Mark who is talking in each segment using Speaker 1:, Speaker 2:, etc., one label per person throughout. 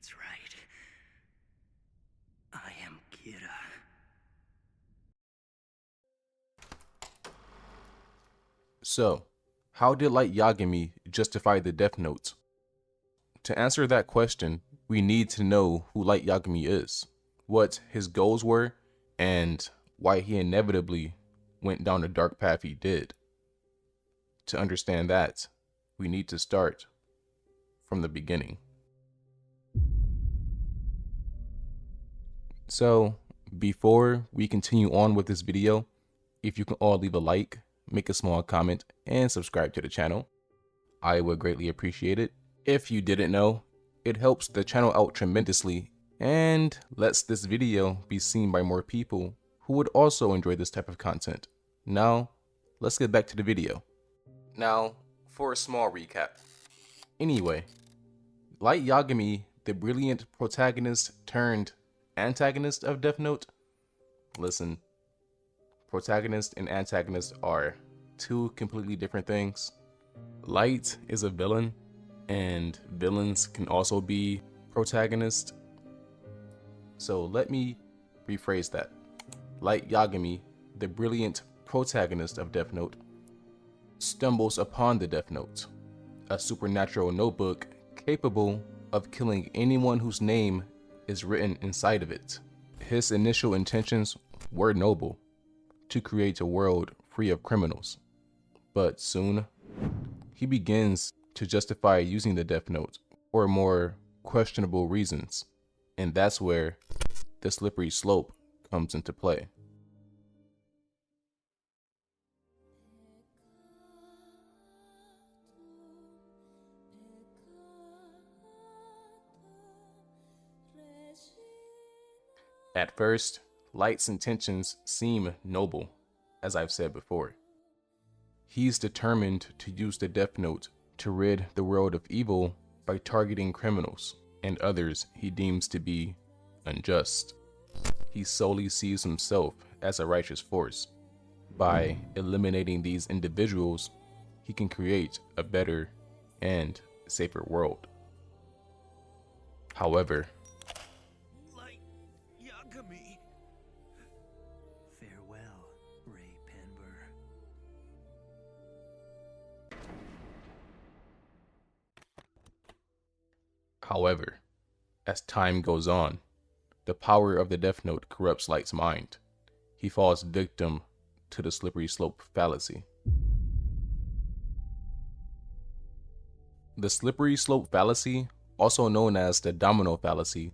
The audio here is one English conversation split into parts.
Speaker 1: That's right. I am Kira.
Speaker 2: So, how did Light Yagami justify the Death Note? To answer that question, we need to know who Light Yagami is, what his goals were, and why he inevitably went down the dark path he did. To understand that, we need to start from the beginning. So, before we continue on with this video, if you can all leave a like, make a small comment, and subscribe to the channel, I would greatly appreciate it. If you didn't know, it helps the channel out tremendously and lets this video be seen by more people who would also enjoy this type of content. Now, let's get back to the video. Now, for a small recap. Anyway, Light Yagami, the brilliant protagonist turned antagonist of Death Note. Listen, protagonist and antagonist are two completely different things. Light is a villain, and villains can also be protagonists. So let me rephrase that. Light Yagami, the brilliant protagonist of Death Note, stumbles upon the Death Note, a supernatural notebook capable of killing anyone whose name is written inside of it. His initial intentions were noble, to create a world free of criminals, but soon he begins to justify using the Death Note for more questionable reasons, and that's where the slippery slope comes into play. At first, Light's intentions seem noble, as I've said before. He's determined to use the Death Note to rid the world of evil by targeting criminals and others he deems to be unjust. He solely sees himself as a righteous force. By eliminating these individuals, he can create a better and safer world. However,
Speaker 1: Light Yagami. Farewell, Ray Penber.
Speaker 2: as time goes on, the power of the Death Note corrupts Light's mind. He falls victim to the slippery slope fallacy. The slippery slope fallacy, also known as the domino fallacy,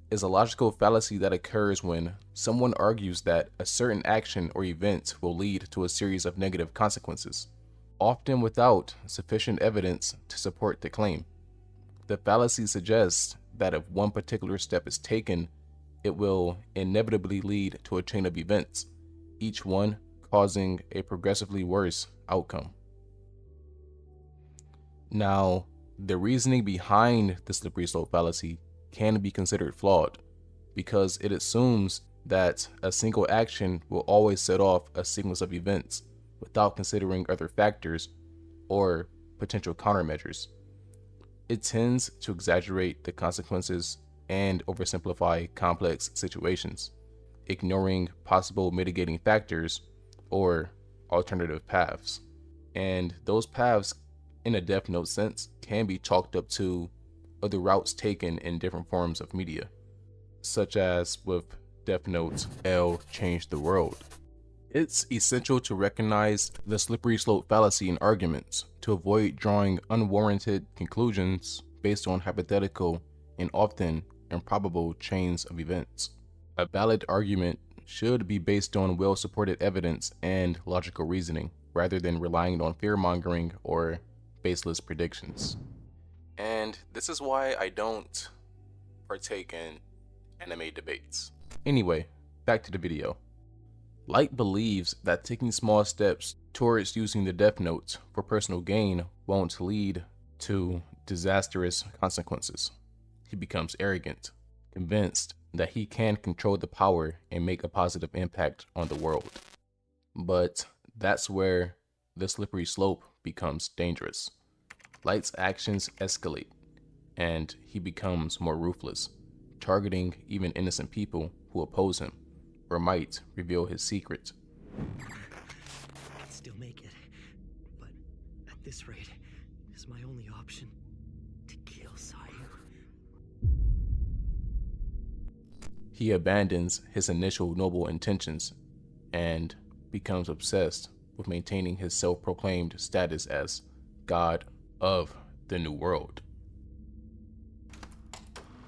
Speaker 2: is a logical fallacy that occurs when someone argues that a certain action or event will lead to a series of negative consequences, often without sufficient evidence to support the claim. The fallacy suggests that if one particular step is taken, it will inevitably lead to a chain of events, each one causing a progressively worse outcome. Now, the reasoning behind the slippery slope fallacy can be considered flawed, because it assumes that a single action will always set off a sequence of events without considering other factors or potential countermeasures. It tends to exaggerate the consequences and oversimplify complex situations, ignoring possible mitigating factors or alternative paths. And those paths, in a Death Note sense, can be chalked up to other routes taken in different forms of media, such as with Death Note's L changed the world. It's essential to recognize the slippery slope fallacy in arguments to avoid drawing unwarranted conclusions based on hypothetical and often improbable chains of events. A valid argument should be based on well-supported evidence and logical reasoning, rather than relying on fear-mongering or baseless predictions. And this is why I don't partake in anime debates. Anyway, back to the video. Light believes that taking small steps towards using the Death Note for personal gain won't lead to disastrous consequences. He becomes arrogant, convinced that he can control the power and make a positive impact on the world. But that's where the slippery slope becomes dangerous. Light's actions escalate. and he becomes more ruthless, targeting even innocent people who oppose him or might reveal his secret.
Speaker 1: I can still make it, but at this rate, this is my only option to kill Sayu.
Speaker 2: He abandons his initial noble intentions and becomes obsessed with maintaining his self-proclaimed status as God of the New World.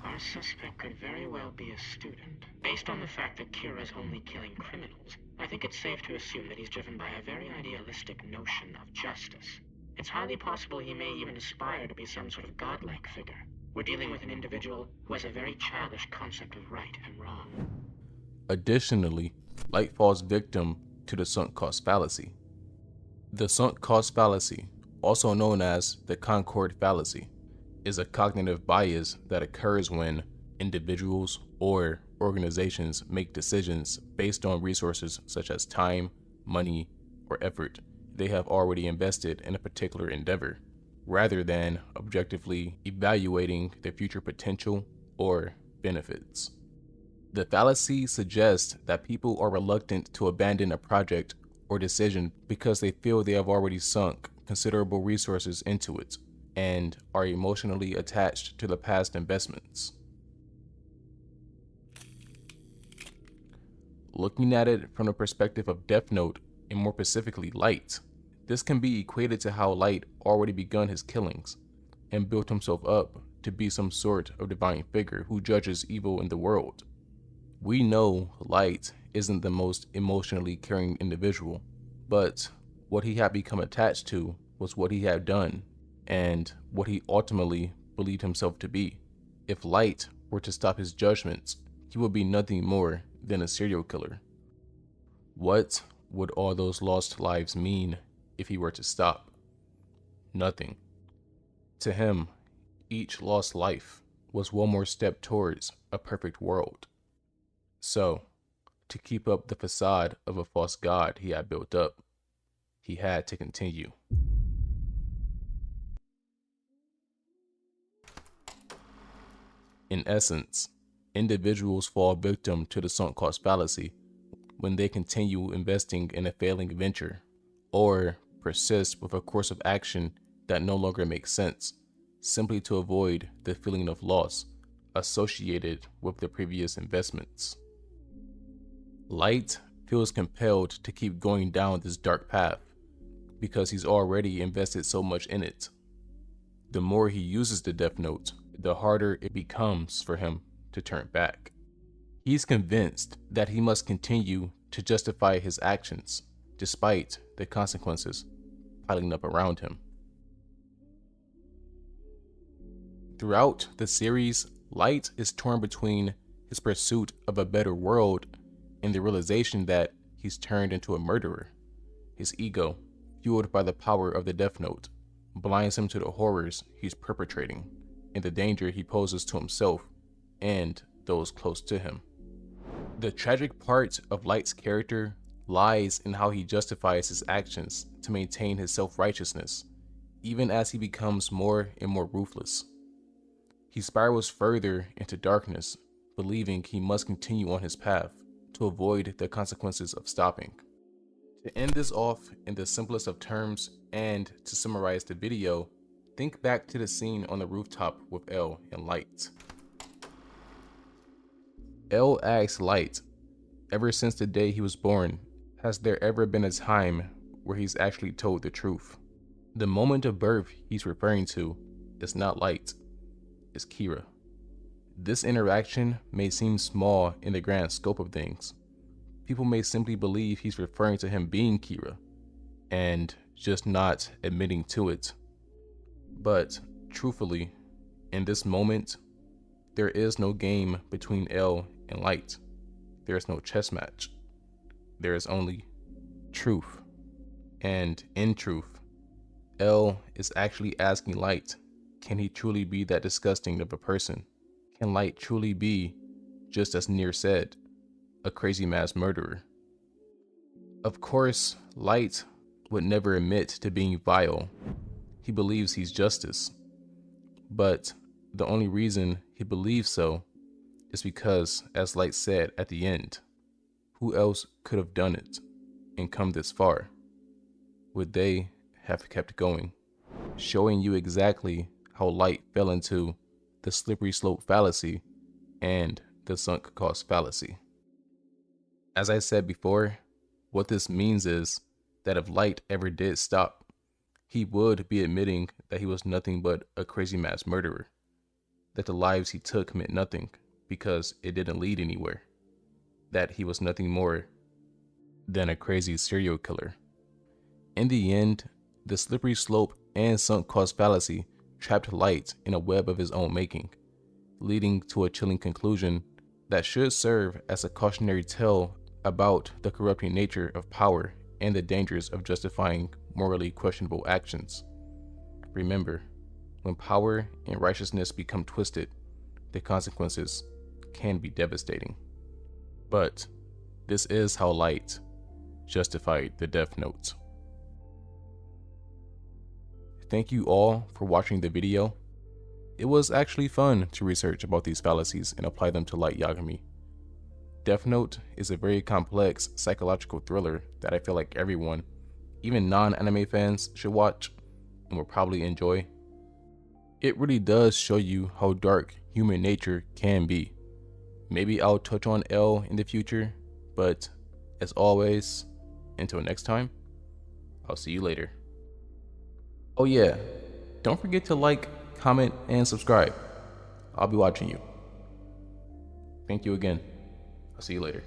Speaker 3: Our suspect could very well be a student. Based on the fact that Kira's only killing criminals, I think it's safe to assume that he's driven by a very idealistic notion of justice. It's highly possible he may even aspire to be some sort of godlike figure. We're dealing with an individual who has a very childish concept of right and wrong.
Speaker 2: Additionally, Light falls victim to the sunk cost fallacy. The sunk cost fallacy, also known as the Concord fallacy, is a cognitive bias that occurs when individuals or organizations make decisions based on resources such as time, money, or effort they have already invested in a particular endeavor, rather than objectively evaluating the future potential or benefits. The fallacy suggests that people are reluctant to abandon a project or decision because they feel they have already sunk considerable resources into it and are emotionally attached to the past investments. Looking at it from the perspective of Death Note, and more specifically Light, this can be equated to how Light already begun his killings and built himself up to be some sort of divine figure who judges evil in the world. We know Light isn't the most emotionally caring individual, but what he had become attached to was what he had done and what he ultimately believed himself to be. If Light were to stop his judgments, he would be nothing more than a serial killer. What would all those lost lives mean if he were to stop? Nothing. To him, each lost life was one more step towards a perfect world. So, to keep up the facade of a false god he had built up, he had to continue. In essence, individuals fall victim to the sunk cost fallacy when they continue investing in a failing venture or persist with a course of action that no longer makes sense, simply to avoid the feeling of loss associated with the previous investments. Light feels compelled to keep going down this dark path because he's already invested so much in it. The more he uses the Death Note, the harder it becomes for him to turn back. He's convinced that he must continue to justify his actions despite the consequences piling up around him. Throughout the series, Light is torn between his pursuit of a better world and the realization that he's turned into a murderer. His ego, fueled by the power of the Death Note, blinds him to the horrors he's perpetrating and the danger he poses to himself and those close to him. The tragic part of Light's character lies in how he justifies his actions to maintain his self-righteousness, even as he becomes more and more ruthless. He spirals further into darkness, believing he must continue on his path to avoid the consequences of stopping. To end this off in the simplest of terms and to summarize the video, think back to the scene on the rooftop with L and Light. L asks Light, ever since the day he was born, has there ever been a time where he's actually told the truth? The moment of birth he's referring to is not Light, it's Kira. This interaction may seem small in the grand scope of things. People may simply believe he's referring to him being Kira, and just not admitting to it. But truthfully, in this moment, there is no game between L and Light. There is no chess match. There is only truth. And in truth, L is actually asking Light, can he truly be that disgusting of a person? Can Light truly be, just as Nier said, a crazy mass murderer? Of course, Light would never admit to being vile. He believes he's justice. But the only reason he believes so is because, as Light said at the end, who else could have done it and come this far? Would they have kept going? Showing you exactly how Light fell into the slippery slope fallacy and the sunk cost fallacy. As I said before, what this means is that if Light ever did stop, he would be admitting that he was nothing but a crazy mass murderer, that the lives he took meant nothing because it didn't lead anywhere, that he was nothing more than a crazy serial killer. In the end, the slippery slope and sunk cost fallacy trapped Light in a web of his own making, leading to a chilling conclusion that should serve as a cautionary tale about the corrupting nature of power and the dangers of justifying morally questionable actions. Remember, when power and righteousness become twisted, the consequences can be devastating. But this is how Light justified the Death Note. Thank you all for watching the video. It was actually fun to research about these fallacies and apply them to Light Yagami. Death Note is a very complex psychological thriller that I feel like everyone, even non-anime fans, should watch and will probably enjoy. It really does show you how dark human nature can be. Maybe I'll touch on L in the future, but as always, until next time, I'll see you later. Oh yeah, don't forget to like, comment, and subscribe. I'll be watching you. Thank you again. I'll see you later.